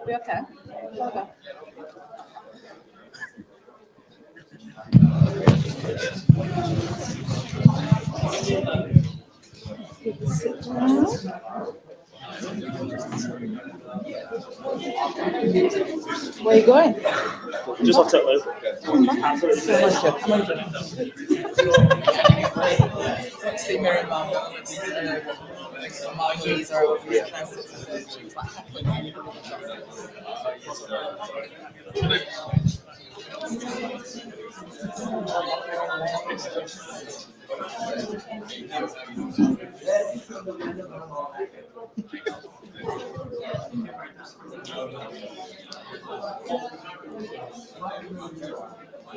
Be okay. Okay. Where are you going? Just off that local. Let's see Mary Mum. My knees are over here. She was like heckling.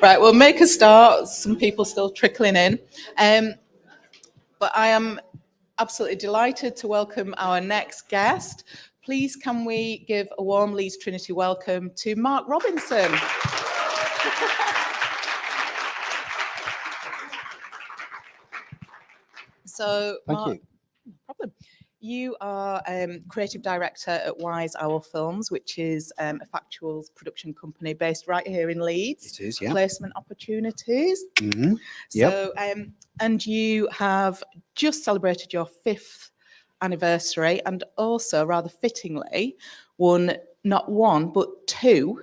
Right, we'll make a start. Some people still trickling in. But I am absolutely delighted to welcome our next guest. Please can we give a warm Leeds Trinity welcome to Mark Robinson. So, Mark, Thank you. No problem. You are creative director at Wise Owl Films, which is a factuals production company based right here in Leeds. It is, yeah. Placement opportunities. Mm-hmm. Yep. So, and you have just celebrated your 5th anniversary, and also, rather fittingly, won not 1 but 2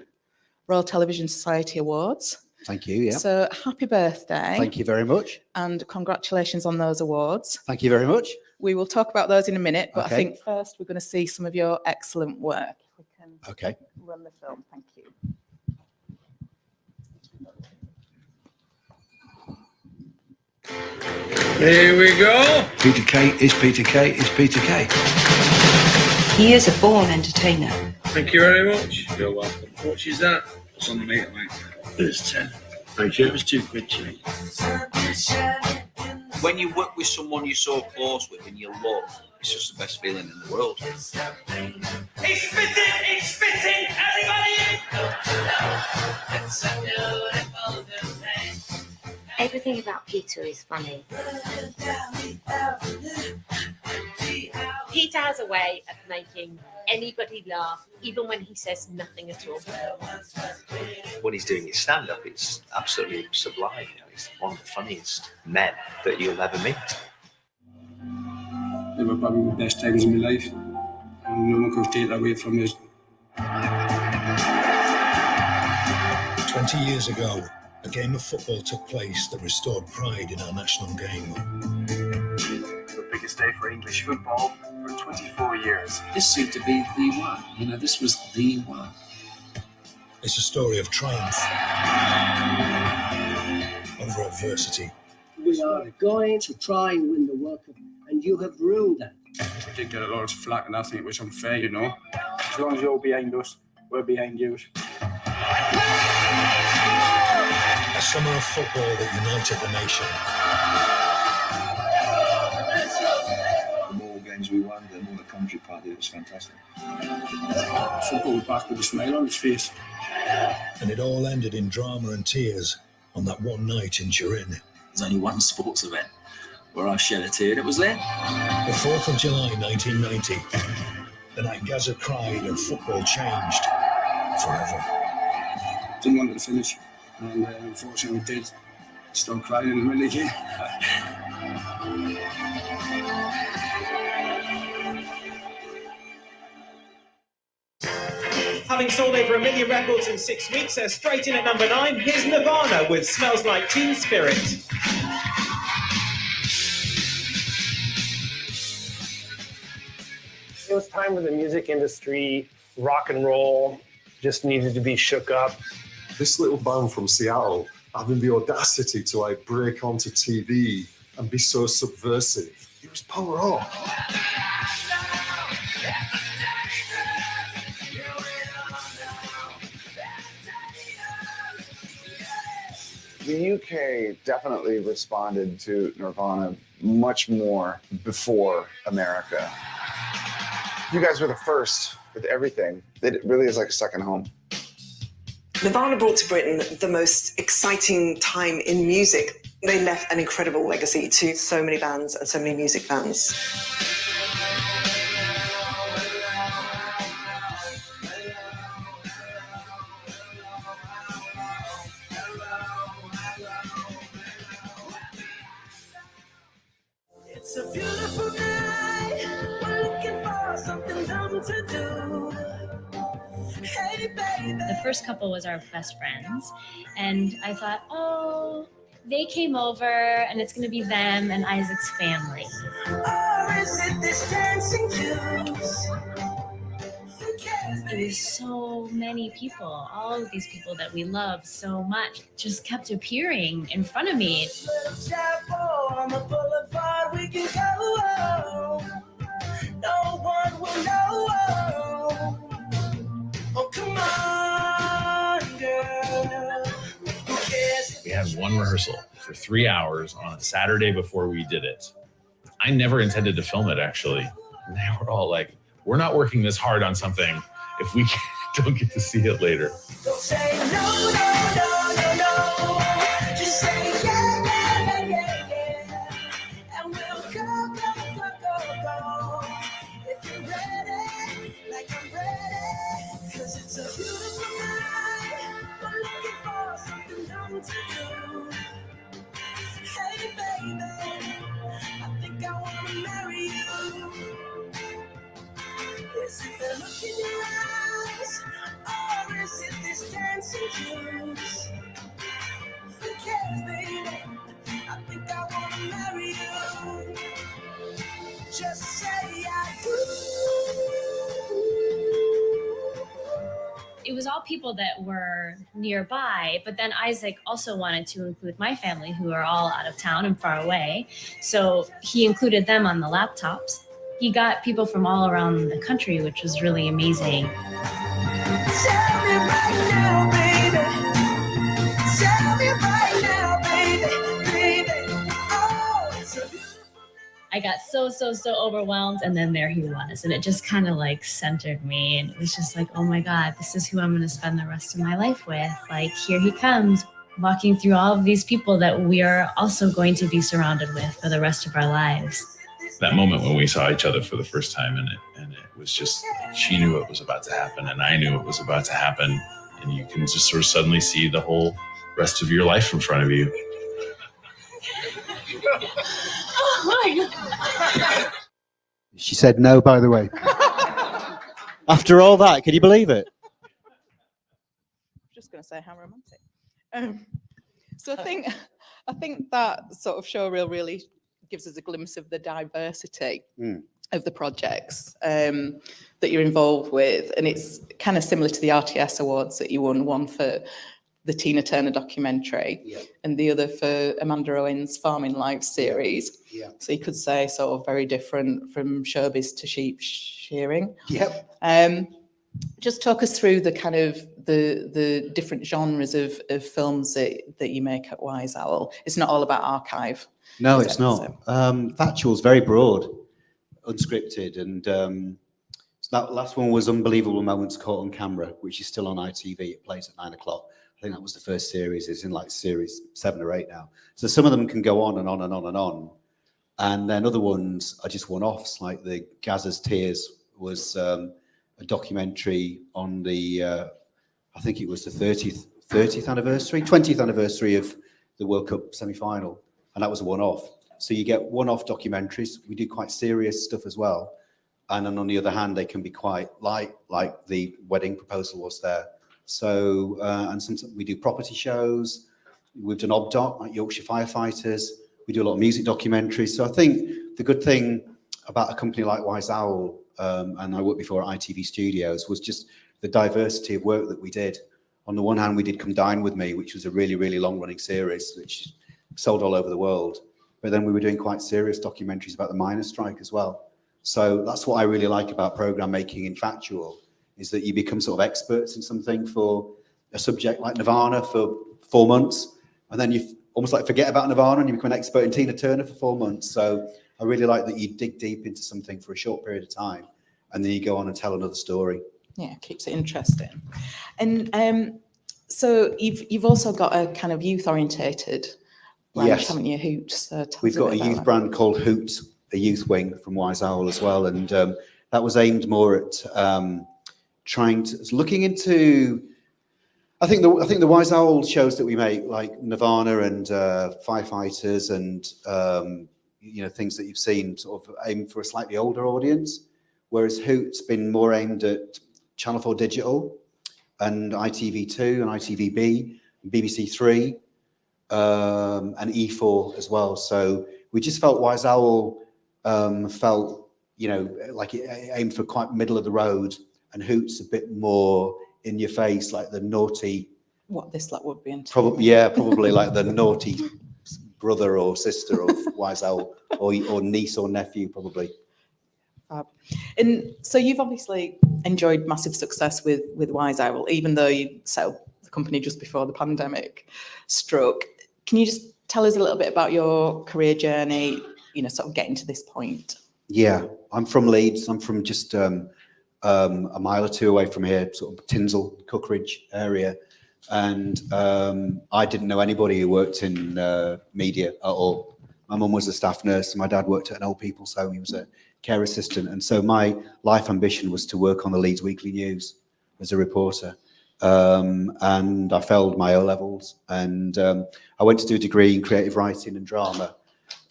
Royal Television Society Awards. Thank you, yeah. So, happy birthday. Thank you very much. And congratulations on those awards. Thank you very much. We will talk about those in a minute, but Okay. I think first we're going to see some of your excellent work. If we can Okay. run the film, thank you. Here we go. Peter Kay is Peter Kay is Peter Kay. He is a born entertainer. Thank you very much. You're welcome. How much is that? It's on the meter, mate. It's 10. Thank you. It was £2, Jimmy. When you work with someone you're so close with and you love, it's just the best feeling in the world. It's spitting, everybody Everything about Peter is funny. Peter has a way of making anybody laugh, even when he says nothing at all. When he's doing his stand-up, it's absolutely sublime. You know, he's one of the funniest men that you'll ever meet. They were probably the best times in my life, and no one could take that away from us. 20 years ago, a game of football took place that restored pride in our national game. The biggest day for English football for 24 years. This seemed to be the one. You know, this was the one. It's a story of triumph over adversity. We are going to try and win the World Cup, and you have ruined that. We did get a lot of flack, and I think it was unfair, you know. As long as you're behind us, we're behind you. A summer of football that united the nation. The more games we won, the more the country party. It was fantastic. Football was back with a smile on his face. And it all ended in drama and tears on that one night in Turin. There's only one sports event where I shed a tear, and it was there. The 4th of July 1990. The night Gaza cried and football changed forever. Didn't want it to finish, and unfortunately we did. Started crying in the middle again. Having sold over 1 million records in 6 weeks, they're straight in at number 9. Here's Nirvana with Smells Like Teen Spirit. It was time when the music industry, rock and roll, just needed to be shook up. This little band from Seattle having the audacity to like break onto TV and be so subversive. It was power rock. The UK definitely responded to Nirvana much more before America. You guys were the first with everything. It really is like a second home. Nirvana brought to Britain the most exciting time in music. They left an incredible legacy to so many bands and so many music fans. The first couple was our best friends, and I thought, oh, they came over, and it's going to be them and Isaac's family. It was so many people, all of these people that we love so much, just kept appearing in front of me. On the boulevard we can go. No one will know. Oh, come on, girl. Who cares? We had one rehearsal for 3 hours on a Saturday before we did it. I never intended to film it, actually. And they were all like, we're not working this hard on something if we don't get to see it later. Don't say no, no, no, no, no. Just say yeah, yeah, yeah, yeah. And we'll go, go, go, go, go. If you're ready, like I'm ready. Cause it's a beautiful night. We're looking for something dumb to do. Hey, baby, I think I wanna marry you. Is it the look in your eyes, or is it this dancing juice? Who cares, baby? I think I wanna marry you. Just say I do. It was all people that were nearby, but then Isaac also wanted to include my family, who are all out of town and far away. So he included them on the laptops. He got people from all around the country, which was really amazing. Tell me right now, baby. Tell me right now, baby, baby. Oh, it's a I got so overwhelmed, and then there he was, and it just kind of like centered me, and it was just like, oh my God, this is who I'm going to spend the rest of my life with. Like, here he comes, walking through all of these people that we are also going to be surrounded with for the rest of our lives. That moment when we saw each other for the first time, and it was just, she knew it was about to happen, and I knew it was about to happen, and you can just sort of suddenly see the whole rest of your life in front of you. Oh my God. She said no, by the way. After all that, can you believe it? Just going to say how romantic. So I think that sort of showreel really gives us a glimpse of the diversity of the projects that you're involved with, and it's kind of similar to the RTS awards that you won, one for the Tina Turner documentary and the other for Amanda Owen's Farming Life series. So you could say sort of very different from showbiz to sheep shearing. Just talk us through the kind of the different genres of films that you make at Wise Owl. It's not all about archive. No, it's not. Factual's very broad, unscripted, and so that last one was Unbelievable Moments Caught on Camera, which is still on ITV. It plays at 9 o'clock. I think that was the first series. It's in like series 7 or 8 now. So some of them can go on and on and on and on. And then other ones are just one-offs, like the Gaza's Tears was a documentary on the, I think it was the 20th anniversary of the World Cup semi-final. And that was a one-off. So you get one-off documentaries. We do quite serious stuff as well. And then on the other hand, they can be quite light, like the wedding proposal was there. So, and sometimes we do property shows. We've done OBDoc, like Yorkshire Firefighters. We do a lot of music documentaries. So I think the good thing about a company like Wise Owl, and I worked before at ITV Studios, was just the diversity of work that we did. On the one hand, we did Come Dine With Me, which was a really, really long-running series, which sold all over the world. But then we were doing quite serious documentaries about the miners' strike as well. So that's what I really like about program making in Factual, is that you become sort of experts in something for a subject like Nirvana for 4 months, and then you almost like forget about Nirvana and you become an expert in Tina Turner for 4 months. So I really like that you dig deep into something for a short period of time, and then you go on and tell another story. Yeah, keeps it interesting. And so you've also got a kind of youth orientated branch, haven't you? Hoots. We've got a youth brand called Hoots, a youth wing from Wise Owl as well, and that was aimed more at looking into. I think the Wise Owl shows that we make, like Nirvana and Firefighters, and things that you've seen, sort of aimed for a slightly older audience, whereas Hoot's been more aimed at Channel 4 digital. and ITV2 and ITVB, and BBC Three, and E4 as well. So we just felt Wise Owl felt, you know, like it aimed for quite middle of the road, and Hoots a bit more in your face, like the naughty. What this lot would be into. Probably like the naughty brother or sister of Wise Owl, or niece or nephew, probably. Fab. And so you've obviously enjoyed massive success with Wise Owl, even though you set up the company just before the pandemic struck. Can you just tell us a little bit about your career journey, you know, sort of getting to this point? Yeah, I'm from Leeds. I'm from just a mile or two away from here, sort of Tinsel, Cookridge area. And I didn't know anybody who worked in media at all. My mum was a staff nurse, and my dad worked at an old people's home. He was a care assistant. And so my life ambition was to work on the Leeds Weekly News as a reporter. And I failed my O-levels, and I went to do a degree in creative writing and drama.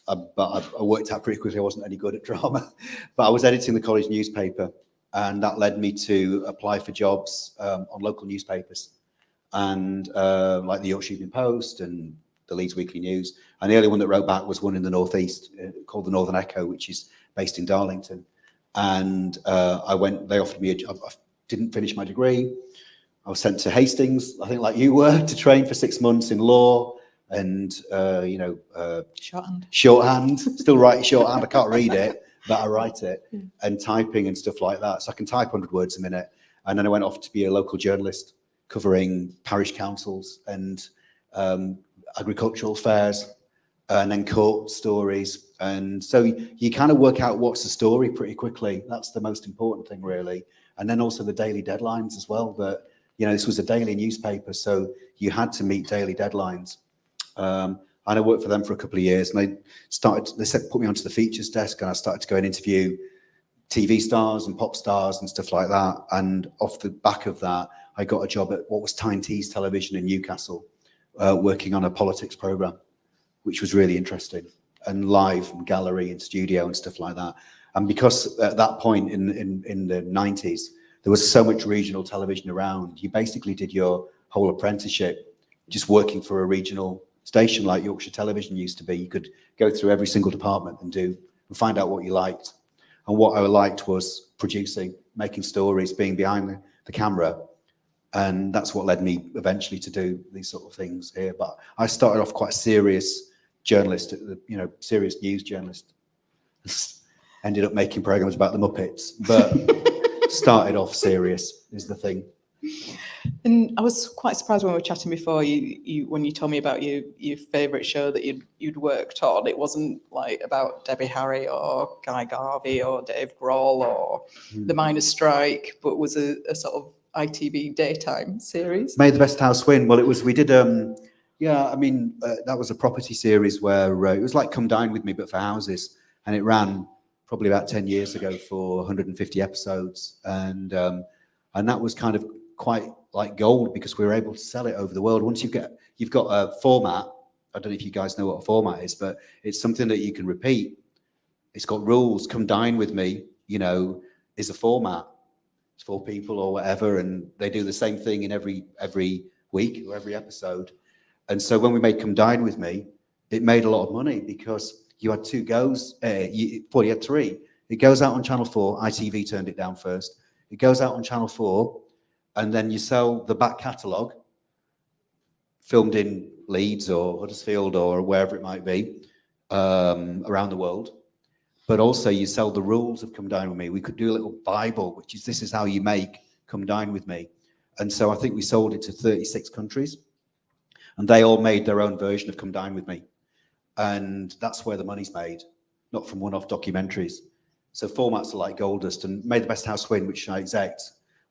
But I worked out pretty quickly I wasn't any good at drama. But I was editing the college newspaper, and that led me to apply for jobs on local newspapers, and like the Yorkshire Evening Post and the Leeds Weekly News. And the only one that wrote back was one in the northeast called the Northern Echo, which is based in Darlington. And I went. They offered me a job. I didn't finish my degree. I was sent to Hastings, I think, like you were, to train for 6 months in law and shorthand. Still writing shorthand. I can't read it, but I write it, and typing and stuff like that. So I can type 100 words a minute. And then I went off to be a local journalist, covering parish councils and agricultural fairs, and then court stories. And so you kind of work out what's the story pretty quickly. That's the most important thing, really. And then also the daily deadlines as well. That, you know, this was a daily newspaper, so you had to meet daily deadlines. And I worked for them for a couple of years, and they put me onto the features desk, and I started to go and interview TV stars and pop stars and stuff like that. And off the back of that, I got a job at what was Tyne Tees Television in Newcastle, working on a politics program, which was really interesting, and live and gallery and studio and stuff like that. And because at that point in the 90s, there was so much regional television around, you basically did your whole apprenticeship just working for a regional station like Yorkshire Television used to be. You could go through every single department and find out what you liked. And what I liked was producing, making stories, being behind the camera. And that's what led me eventually to do these sort of things here. But I started off quite a serious journalist, serious news journalist. Ended up making programs about the Muppets, but started off serious is the thing. And I was quite surprised when we were chatting before, when you told me about your favourite show that you'd worked on. It wasn't like about Debbie Harry or Guy Garvey or Dave Grohl or the Miners' Strike, but was a sort of ITV daytime series. Made the Best House Win. Well, we did, that was a property series where it was like Come Dine With Me, but for houses. And it ran probably about 10 years ago for 150 episodes. And that was kind of quite like gold, because we were able to sell it over the world. Once you've got a format, I don't know if you guys know what a format is, but it's something that you can repeat. It's got rules. Come Dine With Me, is a format. It's 4 people or whatever, and they do the same thing in every week or every episode. And so when we made Come Dine With Me, it made a lot of money because you had 2 goes. You had 3. It goes out on Channel 4. ITV turned it down first. It goes out on Channel 4, and then you sell the back catalogue, filmed in Leeds or Huddersfield or wherever it might be, around the world. But also you sell the rules of Come Dine With Me. We could do a little Bible, which is, this is how you make Come Dine With Me. And so I think we sold it to 36 countries, and they all made their own version of Come Dine With Me. And that's where the money's made, not from one-off documentaries. So formats are like gold dust. And Made the Best House Win, which I exec,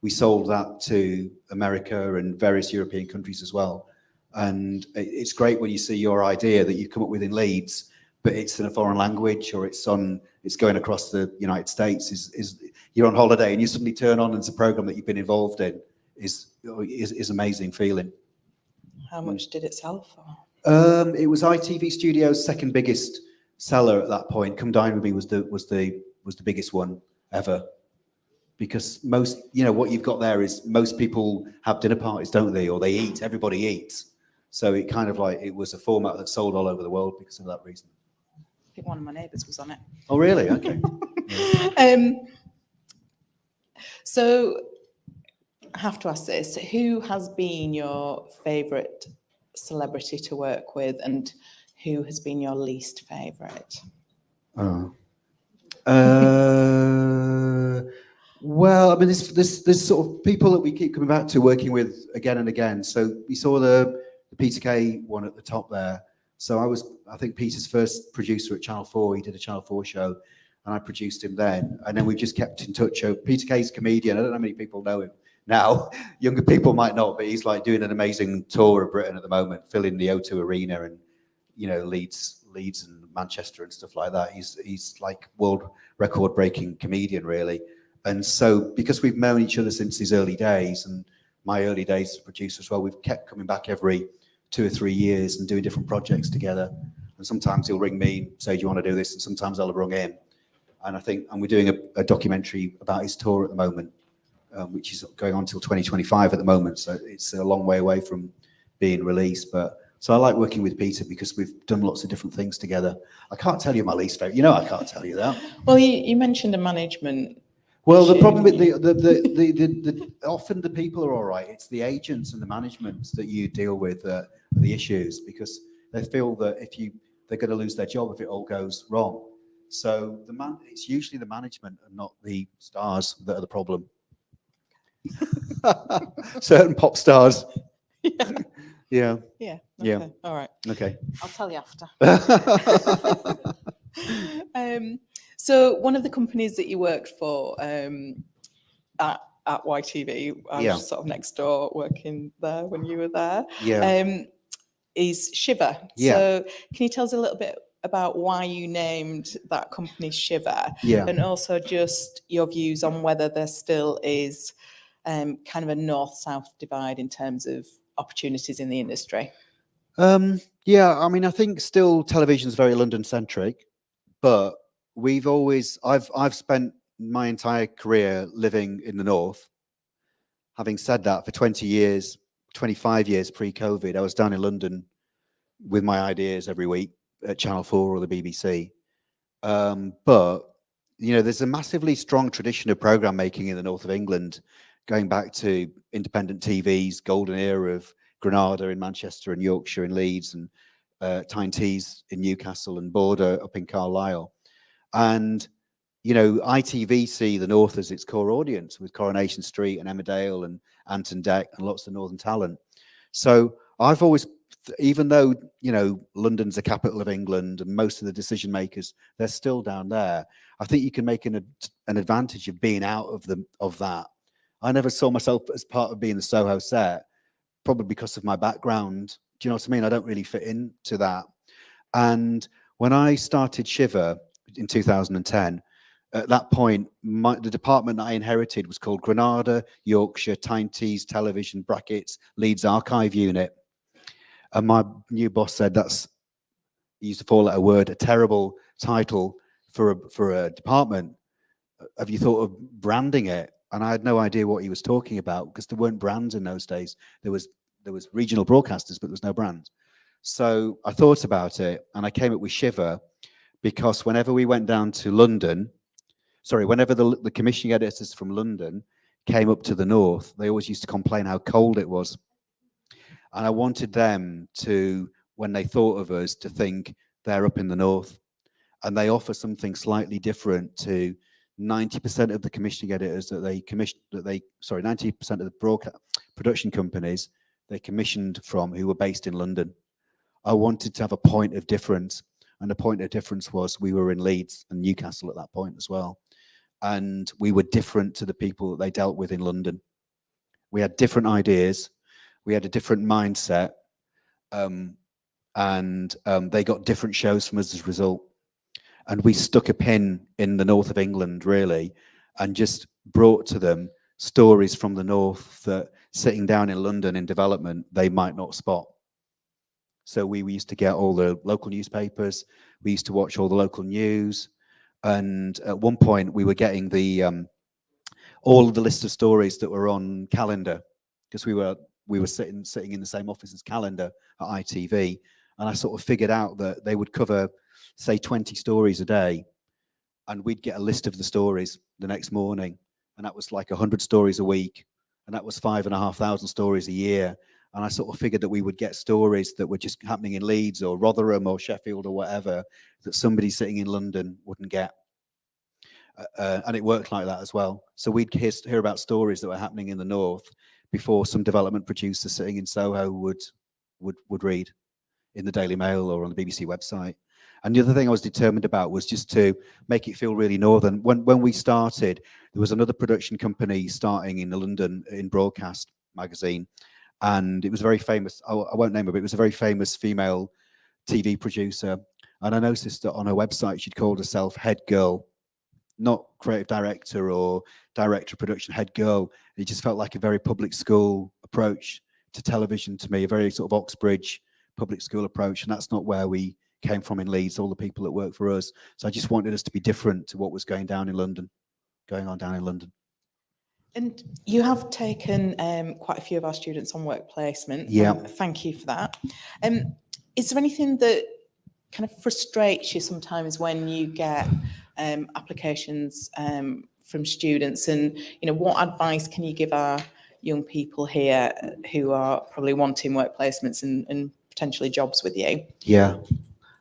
we sold that to America and various European countries as well. And it's great when you see your idea that you've come up with in Leeds, but it's in a foreign language, or it's going across the United States. Is you're on holiday and you suddenly turn on and it's a program that you've been involved in is amazing feeling. How much did it sell for? It was ITV Studios' second biggest seller at that point. Come Dine With Me was the biggest one ever, because most, what you've got there is most people have dinner parties, don't they? Or they eat, everybody eats. So it kind of like, it was a format that sold all over the world because of that reason. I think one of my neighbours was on it. Oh, really? Okay. So I have to ask this. Who has been your favourite celebrity to work with and who has been your least favourite? Oh. Well, I mean, there's sort of people that we keep coming back to working with again and again. So you saw the Peter Kay one at the top there. So I think Peter's first producer at Channel 4. He did a Channel 4 show and I produced him then. And then we've just kept in touch. Peter Kay's a comedian. I don't know how many people know him now. Younger people might not, but he's like doing an amazing tour of Britain at the moment, filling the O2 Arena and, Leeds and Manchester and stuff like that. He's like world record breaking comedian, really. And so because we've known each other since his early days and my early days as a producer as well, we've kept coming back every 2 or 3 years and doing different projects together. And sometimes he'll ring me and say, do you want to do this? And sometimes I'll ring him. And we're doing a documentary about his tour at the moment, which is going on till 2025 at the moment. So it's a long way away from being released. So I like working with Peter because we've done lots of different things together. I can't tell you my least favorite. I can't tell you that. Well, you mentioned a management. Well, the problem with often the people are all right. It's the agents and the management that you deal with the issues because they feel that they're going to lose their job if it all goes wrong. So it's usually the management and not the stars that are the problem. Certain pop stars. Yeah. Yeah. Yeah. Okay. All right. Okay. I'll tell you after. So one of the companies that you worked for at YTV, I was sort of next door working there when you were there. Yeah. Is Shiver. Yeah. So can you tell us a little bit about why you named that company Shiver? Yeah. And also just your views on whether there still is kind of a north-south divide in terms of opportunities in the industry. Yeah, I mean, I think still television is very London-centric, but I've spent my entire career living in the north. Having said that, for 20 years, 25 years pre-COVID, I was down in London with my ideas every week at Channel 4 or the BBC. But, there's a massively strong tradition of programme making in the north of England, going back to independent TV's golden era of Granada in Manchester and Yorkshire and Leeds and Tyne Tees in Newcastle and Border up in Carlisle. And, ITV see the north as its core audience with Coronation Street and Emmerdale and Anton Deck and lots of northern talent. So I've always, even though, London's the capital of England and most of the decision makers, they're still down there. I think you can make an advantage of being out of that. I never saw myself as part of being the Soho set, probably because of my background. Do you know what I mean? I don't really fit into that. And when I started Shiver in 2010, at that point, the department that I inherited was called Granada, Yorkshire, Tyne Tees, Television, brackets, Leeds Archive Unit. And my new boss said he used a four-letter word, a terrible title for a department. Have you thought of branding it? And I had no idea what he was talking about because there weren't brands in those days. There was regional broadcasters, but there was no brand. So I thought about it and I came up with Shiver because whenever we went down to London, whenever the commissioning editors from London came up to the north, they always used to complain how cold it was. And I wanted them to, when they thought of us, to think they're up in the north. And they offer something slightly different to 90% of the commissioning editors that they commissioned, 90% of the broadcast production companies they commissioned from who were based in London. I wanted to have a point of difference. And the point of difference was we were in Leeds and Newcastle at that point as well. And we were different to the people that they dealt with in London. We had different ideas. We had a different mindset. And they got different shows from us as a result. And we stuck a pin in the north of England, really, and just brought to them stories from the north that sitting down in London in development, they might not spot. So we used to get all the local newspapers. We used to watch all the local news. And at one point we were getting all of the list of stories that were on Calendar, because we were sitting in the same office as Calendar at ITV, and I sort of figured out that they would cover, say, 20 stories a day, and we'd get a list of the stories the next morning, and that was like 100 stories a week, and that was 5,500 stories a year. And I sort of figured that we would get stories that were just happening in Leeds or Rotherham or Sheffield or whatever that somebody sitting in London wouldn't get. And it worked like that as well. So we'd hear about stories that were happening in the north before some development producer sitting in Soho would read in the Daily Mail or on the BBC website. And the other thing I was determined about was just to make it feel really northern. When we started, there was another production company starting in London in Broadcast magazine, and it was very famous. I won't name it, but it was a very famous female TV producer. And I noticed that on her website, she'd called herself Head Girl, not creative director or director of production, Head Girl. It just felt like a very public school approach to television to me, a very sort of Oxbridge public school approach. And that's not where we came from in Leeds, all the people that work for us. So I just wanted us to be different to what was going on down in London. And you have taken quite a few of our students on work placement. Yeah. Thank you for that. Is there anything that kind of frustrates you sometimes when you get applications from students? And, you know, what advice can you give our young people here who are probably wanting work placements and potentially jobs with you? Yeah.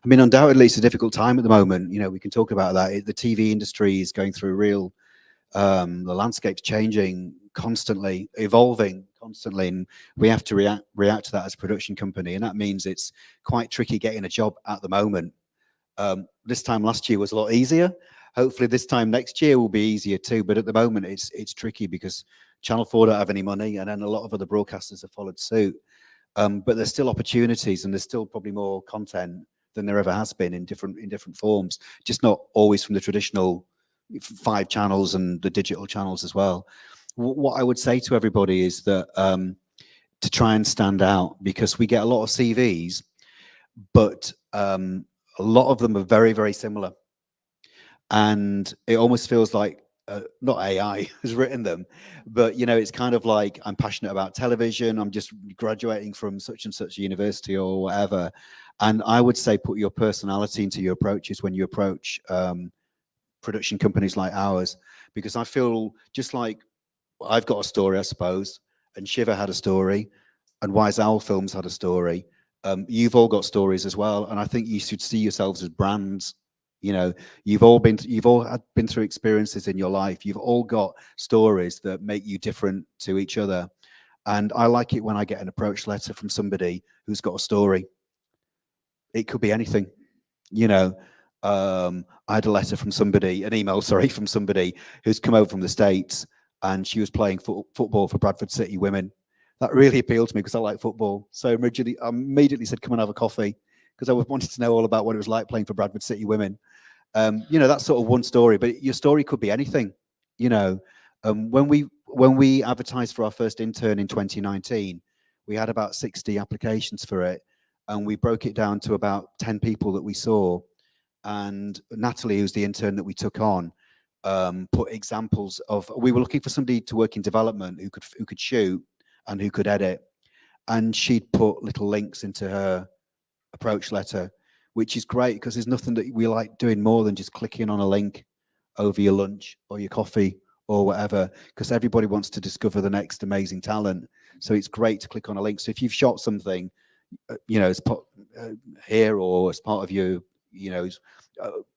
I mean, undoubtedly, it's a difficult time at the moment. You know, we can talk about that. The TV industry is going through real, the landscape's changing constantly, evolving constantly, and we have to react to that as a production company. And that means it's quite tricky getting a job at the moment. This time last year was a lot easier. Hopefully this time next year will be easier too. But at the moment, it's tricky because Channel 4 don't have any money, and then a lot of other broadcasters have followed suit. But there's still opportunities, and there's still probably more content than there ever has been in different forms, just not always from the traditional 5 channels and the digital channels as well. What I would say to everybody is that to try and stand out, because we get a lot of CVs, but a lot of them are very, very similar. And it almost feels like not AI has written them, but, you know, it's kind of like, I'm passionate about television, I'm just graduating from such and such a university or whatever. And I would say put your personality into your approaches when you approach production companies like ours, because I feel just like I've got a story, I suppose, and Shiver had a story, and Wise Owl Films had a story. You've all got stories as well, and I think you should see yourselves as brands. You know, you've all been through experiences in your life. You've all got stories that make you different to each other. And I like it when I get an approach letter from somebody who's got a story. It could be anything, you know. I had a letter from somebody, an email, sorry, from somebody who's come over from the States, and she was playing football for Bradford City Women. That really appealed to me because I like football. So I immediately said, come and have a coffee, because I wanted to know all about what it was like playing for Bradford City Women. You know, that's sort of one story, but your story could be anything. You know, when we advertised for our first intern in 2019, we had about 60 applications for it, and we broke it down to about 10 people that we saw. And Natalie, who's the intern that we took on, put examples of, we were looking for somebody to work in development who could shoot and who could edit, and she'd put little links into her approach letter, which is great because there's nothing that we like doing more than just clicking on a link over your lunch or your coffee or whatever, because everybody wants to discover the next amazing talent. So it's great to click on a link. So if you've shot something, you know, as part here or as part of your, you know,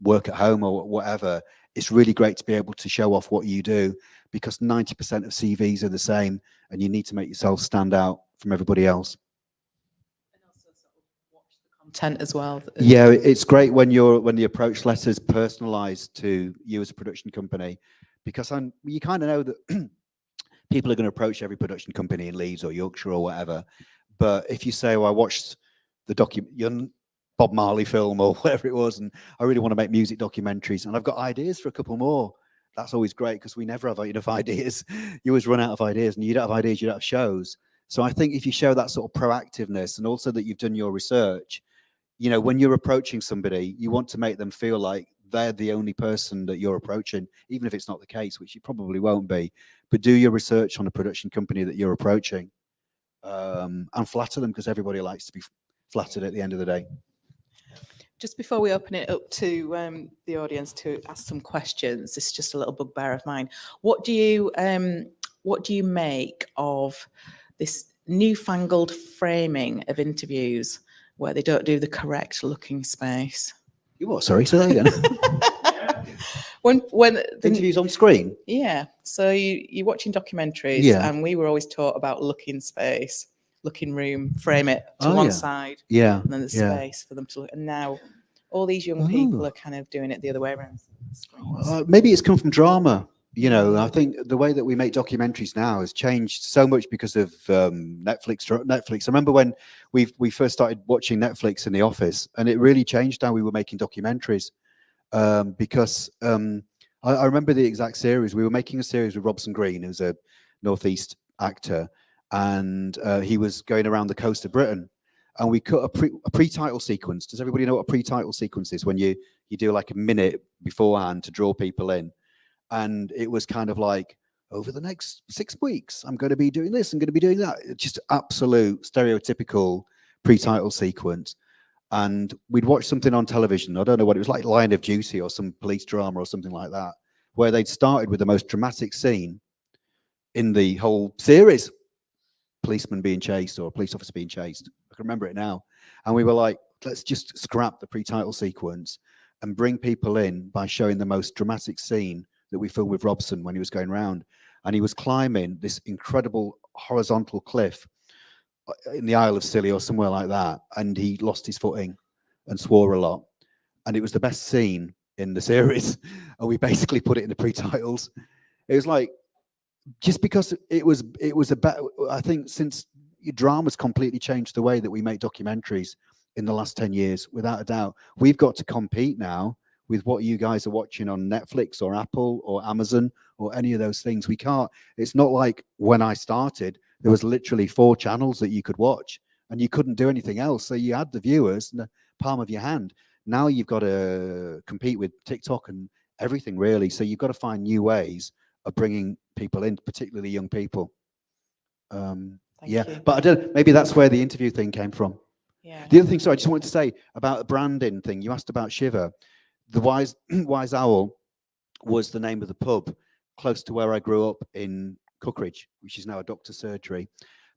work at home or whatever, it's really great to be able to show off what you do, because 90% of CVs are the same, and you need to make yourself stand out from everybody else. Content as well. Yeah, it's great when the approach letter is personalized to you as a production company, because you kind of know that people are going to approach every production company in Leeds or Yorkshire or whatever. But if you say, well, I watched the Bob Marley film or whatever it was, and I really want to make music documentaries, and I've got ideas for a couple more, that's always great, because we never have enough ideas. You always run out of ideas, and you don't have ideas, you don't have shows. So I think if you show that sort of proactiveness, and also that you've done your research, you know, when you're approaching somebody, you want to make them feel like they're the only person that you're approaching, even if it's not the case, which it probably won't be. But do your research on a production company that you're approaching, and flatter them, because everybody likes to be flattered at the end of the day. Just before we open it up to the audience to ask some questions, this is just a little bugbear of mine. What do you make of this newfangled framing of interviews where they don't do the correct looking space? You what? Sorry, say that again. when the interviews on screen. Yeah. So you're watching documentaries, Yeah. and we were always taught about looking space, looking room, frame it to Oh, one yeah. side, Yeah, and then the yeah. space for them to look. And now all these young people are kind of doing it the other way around. Maybe it's come from drama. You know, I think the way that we make documentaries now has changed so much because of Netflix. I remember when we first started watching Netflix in the office, and it really changed how we were making documentaries. Because I remember the exact series. We were making a series with Robson Green, who's a Northeast actor, and he was going around the coast of Britain. And we cut a pre-title sequence. Does everybody know what a pre-title sequence is? When you do like a minute beforehand to draw people in. And it was kind of like, over the next 6 weeks, I'm going to be doing this, I'm going to be doing that. Just absolute stereotypical pre-title sequence. And we'd watch something on television. I don't know what it was, like Line of Duty or some police drama or something like that, where they'd started with the most dramatic scene in the whole series. Policeman being chased or a police officer being chased. I can remember it now. And we were like, let's just scrap the pre-title sequence and bring people in by showing the most dramatic scene that we filmed with Robson when he was going around. And he was climbing this incredible horizontal cliff in the Isle of Scilly or somewhere like that. And he lost his footing and swore a lot. And it was the best scene in the series. And we basically put it in the pre-titles. It was like, just because it was about, I think since drama's completely changed the way that we make documentaries in the last 10 years, without a doubt. We've got to compete now with what you guys are watching on Netflix or Apple or Amazon or any of those things. We can't, it's not like when I started, there was literally 4 channels that you could watch and you couldn't do anything else. So you had the viewers in the palm of your hand. Now you've got to compete with TikTok and everything really. So you've got to find new ways of bringing people in, particularly young people. Yeah, you. but I don't, maybe that's where the interview thing came from. Yeah. The other thing, sorry, I just wanted to say about the branding thing. You asked about Shiver. The Wise Owl was the name of the pub close to where I grew up in Cookridge, which is now a doctor's surgery.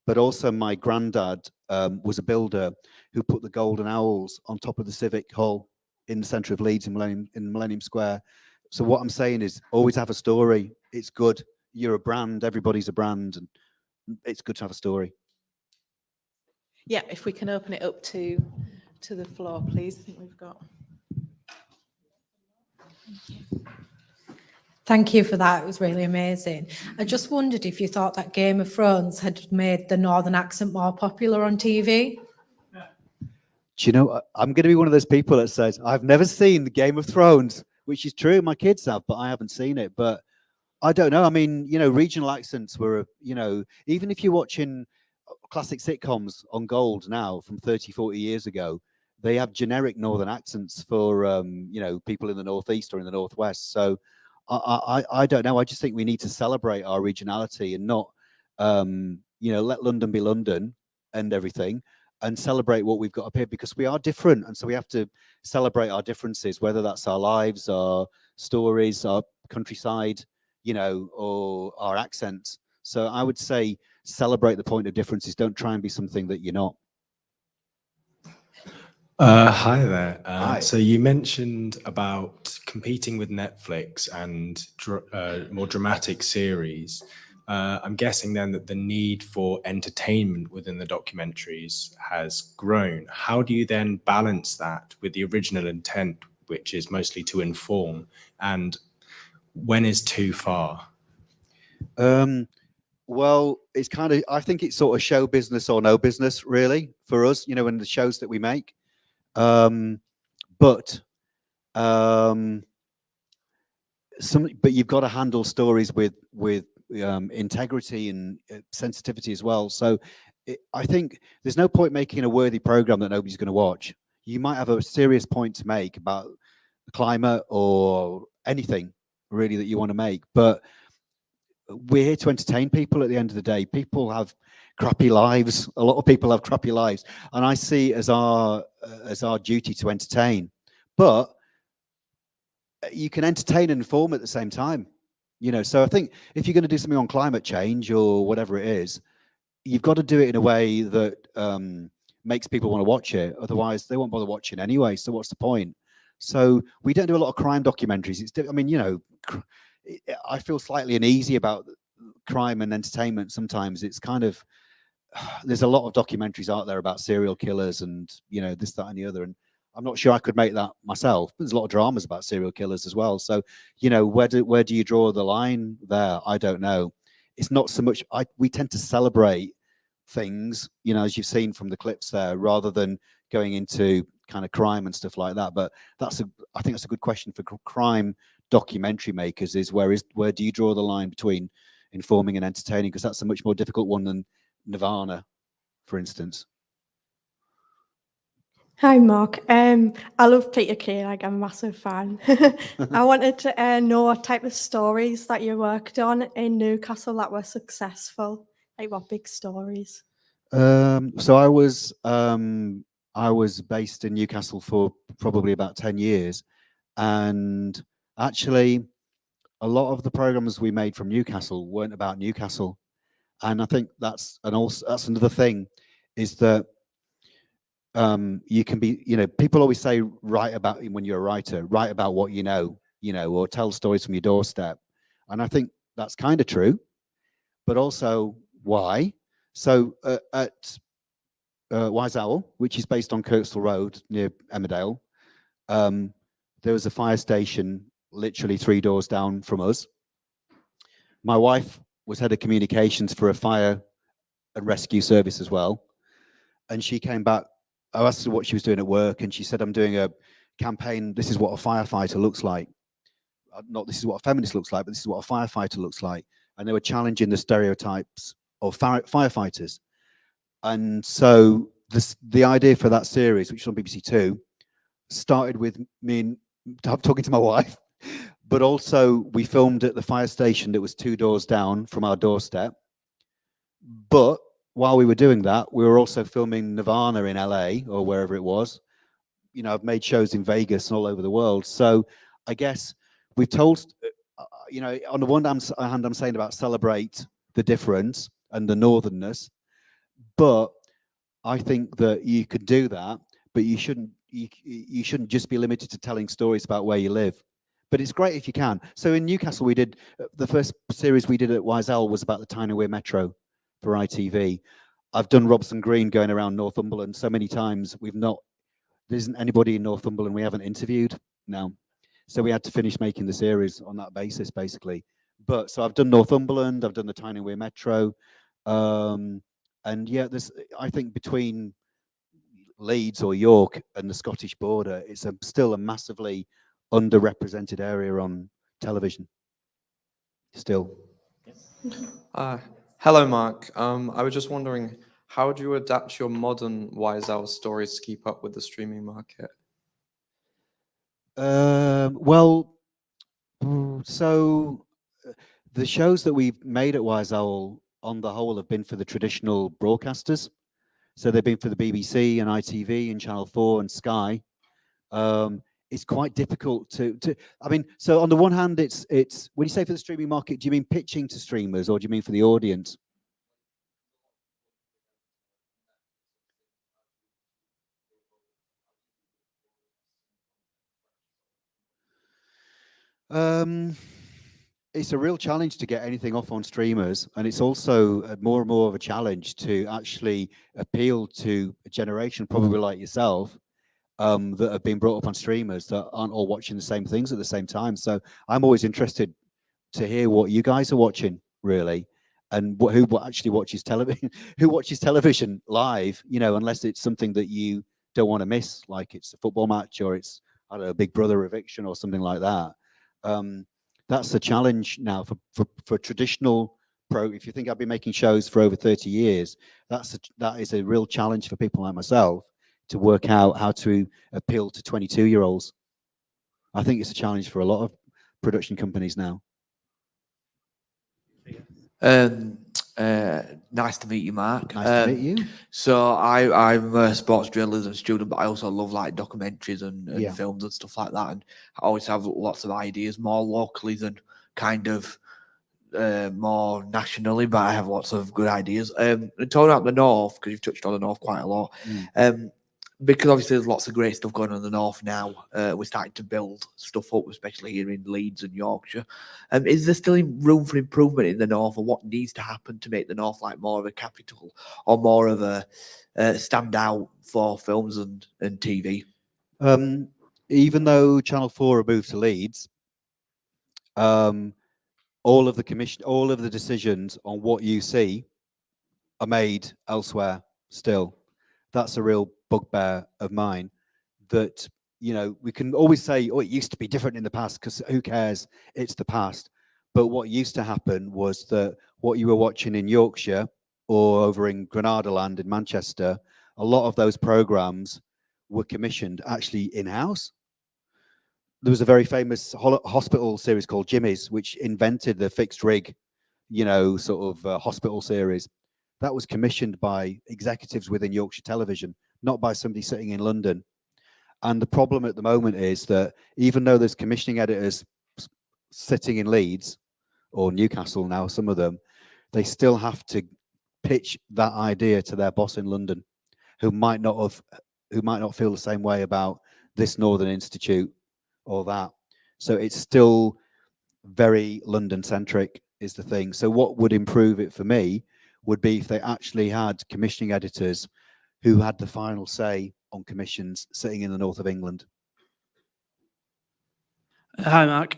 But also my granddad was a builder who put the golden owls on top of the Civic Hall in the centre of Leeds in Millennium Square. So what I'm saying is always have a story. It's good. You're a brand. Everybody's a brand. And it's good to have a story. Yeah, if we can open it up to the floor, please. I think we've got. Thank you for that. It was really amazing. I just wondered if you thought that Game of Thrones had made the Northern accent more popular on TV. Do you know, I'm going to be one of those people that says, I've never seen the Game of Thrones, which is true. My kids have, but I haven't seen it. But I don't know. I mean, you know, regional accents were, you know, even if you're watching classic sitcoms on Gold now from 30, 40 years ago, they have generic Northern accents for, you know, people in the Northeast or in the Northwest. So I don't know. I just think we need to celebrate our regionality and not, you know, let London be London and everything, and celebrate what we've got up here, because we are different. And so we have to celebrate our differences, whether that's our lives, our stories, our countryside, you know, or our accents. So I would say celebrate the point of differences. Don't try and be something that you're not. Hi there. Hi. So you mentioned about competing with Netflix and more dramatic series. I'm guessing then that the need for entertainment within the documentaries has grown. How do you then balance that with the original intent, which is mostly to inform? And when is too far? Well, it's kind of, I think it's sort of show business or no business, really, for us, you know, in the shows that we make. But you've got to handle stories with integrity and sensitivity as well. So I think there's no point making a worthy program that nobody's going to watch. You might have a serious point to make about climate or anything really that you want to make. But we're here to entertain people at the end of the day. People have crappy lives. A lot of people have crappy lives, and I see it as our duty to entertain. But you can entertain and inform at the same time, you know. So I think if you're going to do something on climate change or whatever it is, you've got to do it in a way that makes people want to watch it. Otherwise, they won't bother watching anyway. So what's the point? So we don't do a lot of crime documentaries. I mean, you know, I feel slightly uneasy about crime and entertainment sometimes. It's kind of, there's a lot of documentaries out there about serial killers and, you know, this, that, and the other. And I'm not sure I could make that myself. There's a lot of dramas about serial killers as well. So, you know, where do you draw the line there? I don't know. It's not so much, we tend to celebrate things, you know, as you've seen from the clips there, rather than going into kind of crime and stuff like that. But I think that's a good question for crime documentary makers, is where do you draw the line between informing and entertaining? Because that's a much more difficult one than Nirvana, for instance. Hi, Mark. I love Peter Kay, like I'm a massive fan. I wanted to know what type of stories that you worked on in Newcastle that were successful, like what big stories? So I was based in Newcastle for probably about 10 years, and actually a lot of the programs we made from Newcastle weren't about Newcastle. And I think that's another thing, is that you can be, you know, people always say write about, when you're a writer, write about what you know, or tell stories from your doorstep. And I think that's kind of true, but also why? So at Wise Owl, which is based on Kirkstall Road near Emmerdale, there was a fire station literally 3 doors down from us. My wife was head of communications for a fire and rescue service as well. And she came back, I asked her what she was doing at work, and she said, I'm doing a campaign, this is what a firefighter looks like. Not this is what a feminist looks like, but this is what a firefighter looks like. And they were challenging the stereotypes of firefighters. And so the idea for that series, which is on BBC Two, started with me talking to my wife, but also we filmed at the fire station that was 2 doors down from our doorstep. But while we were doing that, we were also filming Nirvana in LA or wherever it was. You know, I've made shows in Vegas and all over the world. So I guess we've told, you know, on the one hand I'm saying about celebrate the difference and the northernness, but I think that you could do that, but you shouldn't just be limited to telling stories about where you live. But it's great if you can. So in Newcastle, we did, the first series we did at Wise Owl was about the Tyne-and-Wear Metro for ITV. I've done Robson Green going around Northumberland so many times. There isn't anybody in Northumberland we haven't interviewed now. So we had to finish making the series on that basis, basically. But so I've done Northumberland, I've done the Tyne-and-Wear Metro. And yeah, I think between Leeds or York and the Scottish border, it's still a massively underrepresented area on television. Still. Hello, Mark. I was just wondering, how do you adapt your modern Wise Owl stories to keep up with the streaming market? Well, so the shows that we've made at Wise Owl, on the whole, have been for the traditional broadcasters. So they've been for the BBC and ITV and Channel 4 and Sky. It's quite difficult to. I mean, so on the one hand, it's when you say for the streaming market, do you mean pitching to streamers or do you mean for the audience? It's a real challenge to get anything off on streamers, and it's also more and more of a challenge to actually appeal to a generation, probably like yourself, that have been brought up on streamers that aren't all watching the same things at the same time. So I'm always interested to hear what you guys are watching, really, and who actually watches television, who watches television live, you know, unless it's something that you don't want to miss, like it's a football match or it's, I don't know, Big Brother eviction or something like that. That's the challenge now for traditional if you think I've been making shows for over 30 years, that is a real challenge for people like myself to work out how to appeal to 22-year-olds. I think it's a challenge for a lot of production companies now. Nice to meet you, Mark. Nice to meet you. So I'm a sports journalism student, but I also love like documentaries and Yeah. films and stuff like that. And I always have lots of ideas, more locally than kind of more nationally, but I have lots of good ideas. And talking about the North, because you've touched on the North quite a lot, because obviously there's lots of great stuff going on in the North now. We're starting to build stuff up, especially here in Leeds and Yorkshire. Is there still room for improvement in the North, or what needs to happen to make the North like more of a capital or more of a standout for films and TV? Even though Channel 4 have moved to Leeds, all of the decisions on what you see are made elsewhere still. That's a real bugbear of mine, that, you know, we can always say, oh, it used to be different in the past, because who cares? It's the past. But what used to happen was that what you were watching in Yorkshire or over in Granada Land in Manchester, a lot of those programs were commissioned actually in-house. There was a very famous hospital series called Jimmy's, which invented the fixed rig, you know, sort of hospital series. That was commissioned by executives within Yorkshire Television, not by somebody sitting in London. And the problem at the moment is that even though there's commissioning editors sitting in Leeds or Newcastle now, some of them, they still have to pitch that idea to their boss in London, who might not feel the same way about this Northern Institute or that. So it's still very London centric is the thing. So what would improve it for me would be if they actually had commissioning editors who had the final say on commissions sitting in the north of England. Hi, Mark.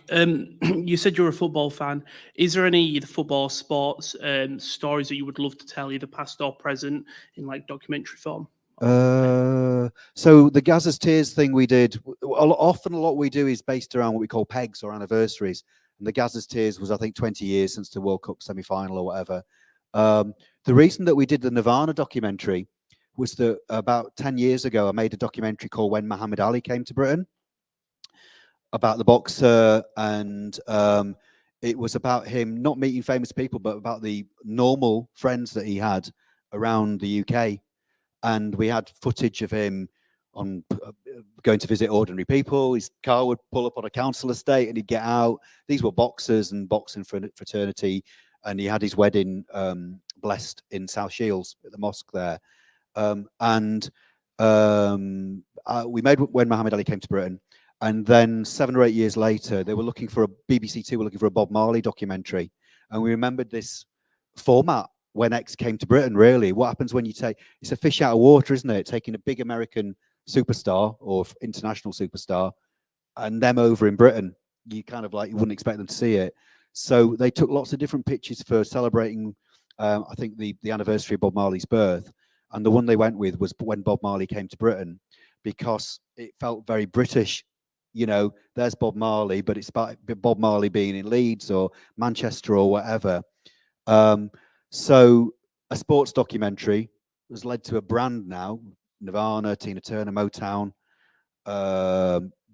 You said you're a football fan. Is there any either football, sports stories that you would love to tell, either past or present, in like documentary form? So the Gazza's Tears thing we did, often a lot we do is based around what we call pegs or anniversaries. And the Gazza's Tears was, I think, 20 years since the World Cup semi-final or whatever. The reason that we did the Nirvana documentary was that about 10 years ago, I made a documentary called When Muhammad Ali Came to Britain, about the boxer, and it was about him not meeting famous people, but about the normal friends that he had around the UK. And we had footage of him on going to visit ordinary people. His car would pull up on a council estate and he'd get out. These were boxers and boxing fraternity. And he had his wedding blessed in South Shields at the mosque there. We made When Muhammad Ali Came to Britain. And then 7 or 8 years later, they were looking for BBC Two were looking for a Bob Marley documentary. And we remembered this format when X came to Britain, really. What happens when you it's a fish out of water, isn't it? Taking a big American superstar or international superstar and them over in Britain. You kind of like, you wouldn't expect them to see it. So they took lots of different pictures for celebrating, I think, the anniversary of Bob Marley's birth. And the one they went with was When Bob Marley Came to Britain, because it felt very British. You know, there's Bob Marley, but it's about Bob Marley being in Leeds or Manchester or whatever. So a sports documentary has led to a brand now, Nirvana, Tina Turner, Motown,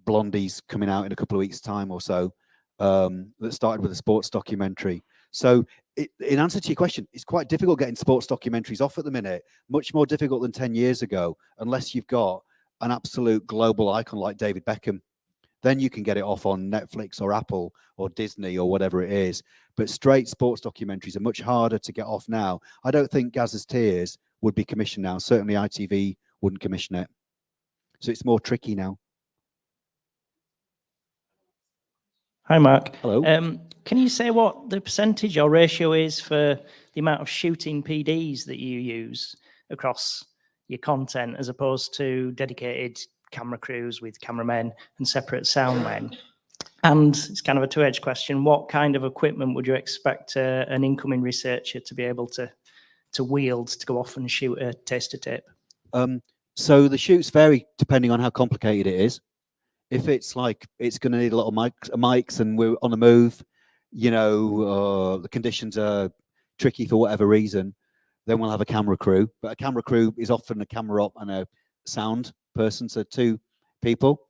Blondie's coming out in a couple of weeks' time or so, that started with a sports documentary. So in answer to your question, it's quite difficult getting sports documentaries off at the minute, much more difficult than 10 years ago, unless you've got an absolute global icon like David Beckham. Then you can get it off on Netflix or Apple or Disney or whatever it is. But straight sports documentaries are much harder to get off now. I don't think Gazza's Tears would be commissioned now. Certainly ITV wouldn't commission it. So it's more tricky now. Hi, Mark. Hello. Can you say what the percentage or ratio is for the amount of shooting PDs that you use across your content as opposed to dedicated camera crews with cameramen and separate sound men? And it's kind of a two-edged question. What kind of equipment would you expect an incoming researcher to be able to wield to go off and shoot a taster tape? So the shoots vary depending on how complicated it is. If it's like it's going to need a lot of mics and we're on the move, you know, the conditions are tricky for whatever reason, then we'll have a camera crew. But a camera crew is often a camera op and a sound person, so 2 people.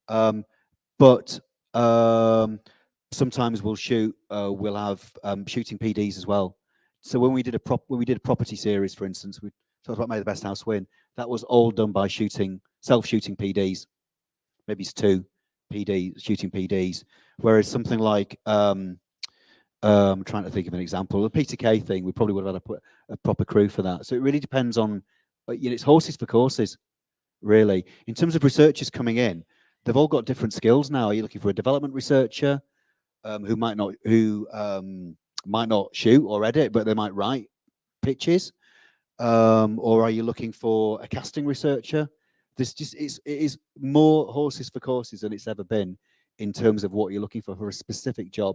But but sometimes we'll shoot. We'll have shooting PDs as well. So when we did a property series, for instance, we talked about May the Best House Win. That was all done by self-shooting PDs. Maybe it's 2 shooting PDs. Whereas something like I'm trying to think of an example. The Peter Kay thing, we probably would have had a proper crew for that. So it really depends on, it's horses for courses, really. In terms of researchers coming in, they've all got different skills now. Are you looking for a development researcher who might not shoot or edit, but they might write pitches? Or are you looking for a casting researcher? It is more horses for courses than it's ever been in terms of what you're looking for a specific job.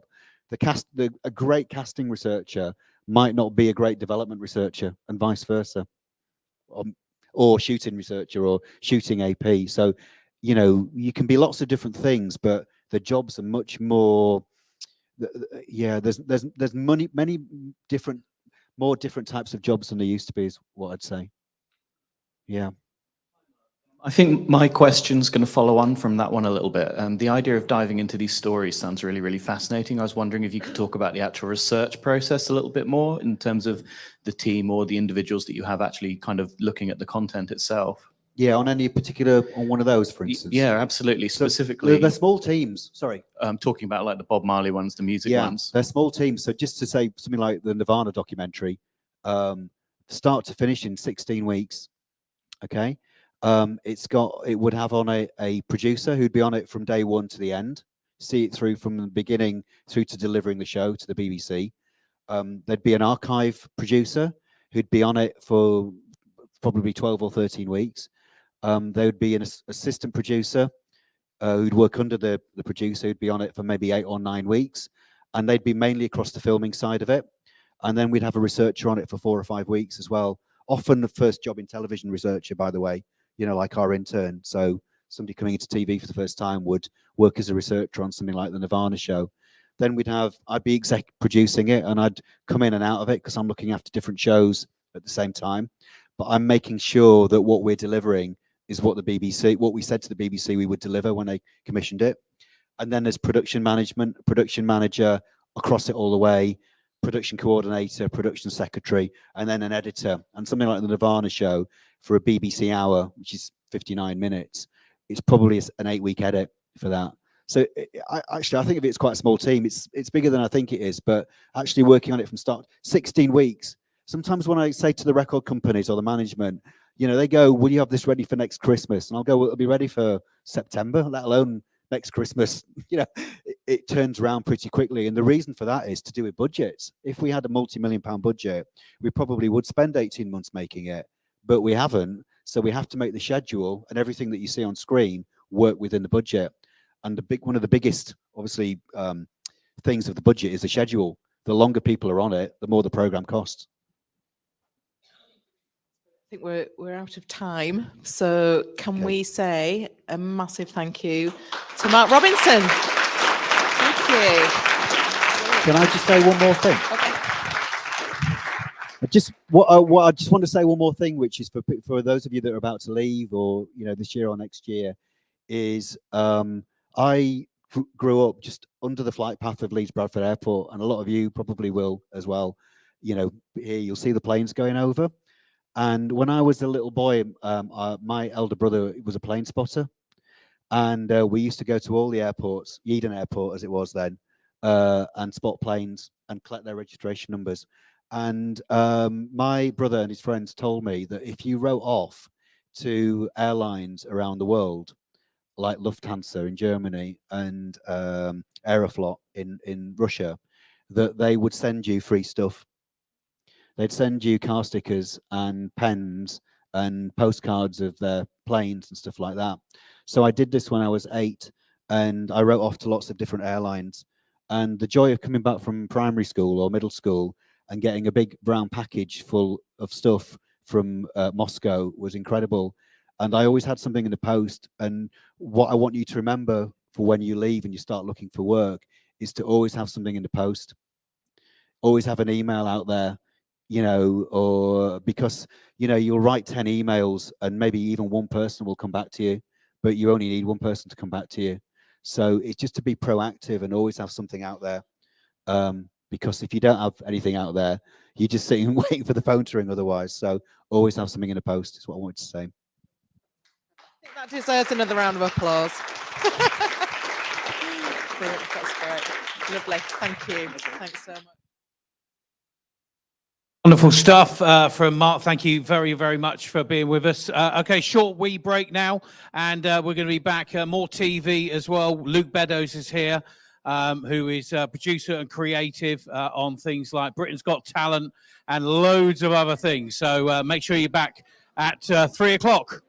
A great casting researcher might not be a great development researcher, and vice versa, or shooting researcher or shooting AP. So, you can be lots of different things, but the jobs are much more. There's many different, more different types of jobs than there used to be, is what I'd say. Yeah. I think my question's going to follow on from that one a little bit. The idea of diving into these stories sounds really, really fascinating. I was wondering if you could talk about the actual research process a little bit more in terms of the team or the individuals that you have actually kind of looking at the content itself. Yeah, on one of those, for instance. Yeah, absolutely. So Specifically, they're small teams. Sorry. I'm talking about like the Bob Marley ones, the music ones. They're small teams. So just to say something like the Nirvana documentary, start to finish in 16 weeks. Okay. It would have on a producer who'd be on it from day one to the end, see it through from the beginning through to delivering the show to the BBC. There'd be an archive producer who'd be on it for probably 12 or 13 weeks. There would be an assistant producer who'd work under the producer who'd be on it for maybe 8 or 9 weeks, and they'd be mainly across the filming side of it. And then we'd have a researcher on it for 4 or 5 weeks as well. Often the first job in television researcher, by the way, like our intern. So somebody coming into TV for the first time would work as a researcher on something like the Nirvana show. Then I'd be exec producing it, and I'd come in and out of it because I'm looking after different shows at the same time. But I'm making sure that what we're delivering is what we said to the BBC we would deliver when they commissioned it. And then there's production management, production manager across it all the way, production coordinator, production secretary, and then an editor. And something like the Nirvana show for a BBC hour, which is 59 minutes, it's probably an 8-week edit for that. So I think of it as quite a small team. It's bigger than I think it is, but actually working on it from start, 16 weeks. Sometimes when I say to the record companies or the management, they go, will you have this ready for next Christmas? And I'll go, well, it'll be ready for September, let alone next Christmas. It turns around pretty quickly. And the reason for that is to do with budgets. If we had a multi-million-pound budget, we probably would spend 18 months making it, but we haven't. So we have to make the schedule and everything that you see on screen work within the budget. And one of the biggest, obviously, things of the budget is the schedule. The longer people are on it, the more the program costs. I think we're out of time. So can we say a massive thank you to Mark Robinson? Thank you. Can I just say one more thing? Okay. I just want to say one more thing, which is for those of you that are about to leave, or this year or next year, is I grew up just under the flight path of Leeds Bradford Airport, and a lot of you probably will as well. Here you'll see the planes going over. And when I was a little boy, my elder brother was a plane spotter, and we used to go to all the airports, Yeadon Airport as it was then, and spot planes and collect their registration numbers. And my brother and his friends told me that if you wrote off to airlines around the world, like Lufthansa in Germany and Aeroflot in Russia, that they would send you free stuff. They'd send you car stickers and pens and postcards of their planes and stuff like that. So I did this when I was 8, and I wrote off to lots of different airlines. And the joy of coming back from primary school or middle school and getting a big brown package full of stuff from Moscow was incredible. And I always had something in the post. And what I want you to remember for when you leave and you start looking for work is to always have something in the post. Always have an email out there, or because, you'll write 10 emails and maybe even one person will come back to you, but you only need one person to come back to you. So it's just to be proactive and always have something out there. Because if you don't have anything out there, you're just sitting and waiting for the phone to ring otherwise. So always have something in a post is what I wanted to say. I think that deserves another round of applause. Brilliant, that's great. Lovely. Thank you. Thanks so much. Wonderful stuff from Mark. Thank you very, very much for being with us. Okay, short wee break now, and we're going to be back. More TV as well. Luke Beddoes is here, who is producer and creative on things like Britain's Got Talent and loads of other things. So make sure you're back at 3 o'clock.